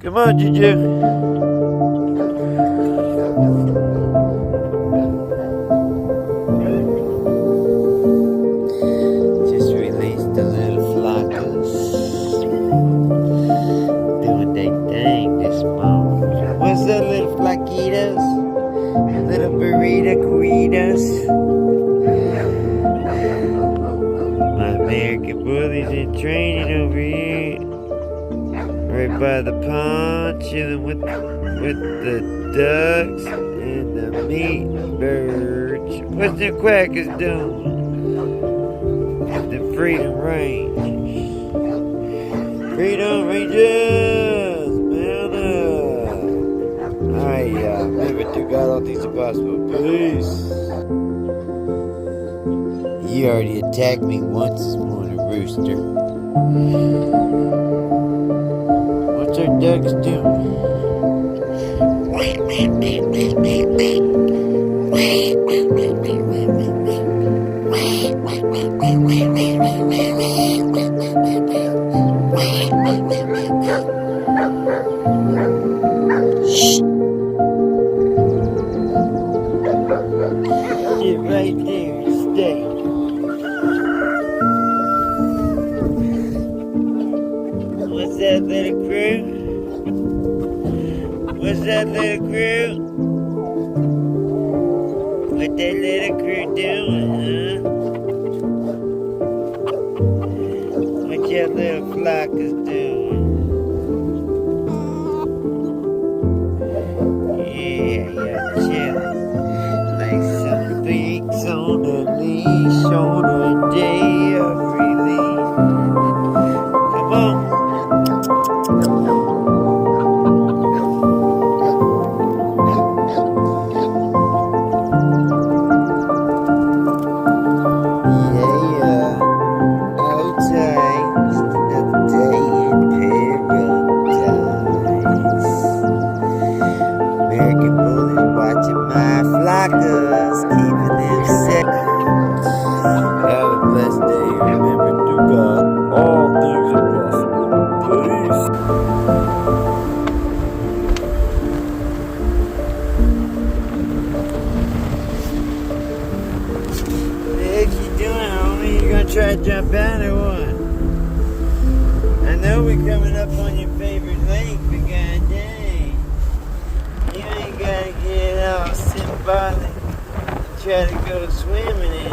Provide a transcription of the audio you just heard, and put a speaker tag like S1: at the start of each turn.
S1: Come on, Juju. Just released the little flockers. Doing their thing this morning. What's up, little flockitos? Little burrito queridos. My American bullies in training over here. Right by the pond, chilling with the ducks and the meat birds. What's the quackers doing? The Freedom Rangers. Freedom Rangers, man up. Alright, y'all. Remember, to God all things are possible. Peace. You already attacked me once this morning, Rooster. What's our ducks doing? Shh. Sit right there and stay. What's that, little crew? What's that, little crew? What that little crew doing, huh? What your little flockers doing? Yeah, you're chilling. Like some freaks on a leash on a day of release. Come on. American bullies watching my flockers, keeping them safe. Have a blessed day. Remember, to God, all things are possible. Peace. What the heck you doing, homie? You gonna try to jump out or what? I know we're coming up on your favorite lake, but goddamn. You ain't gotta get all symbolic and try to go swimming in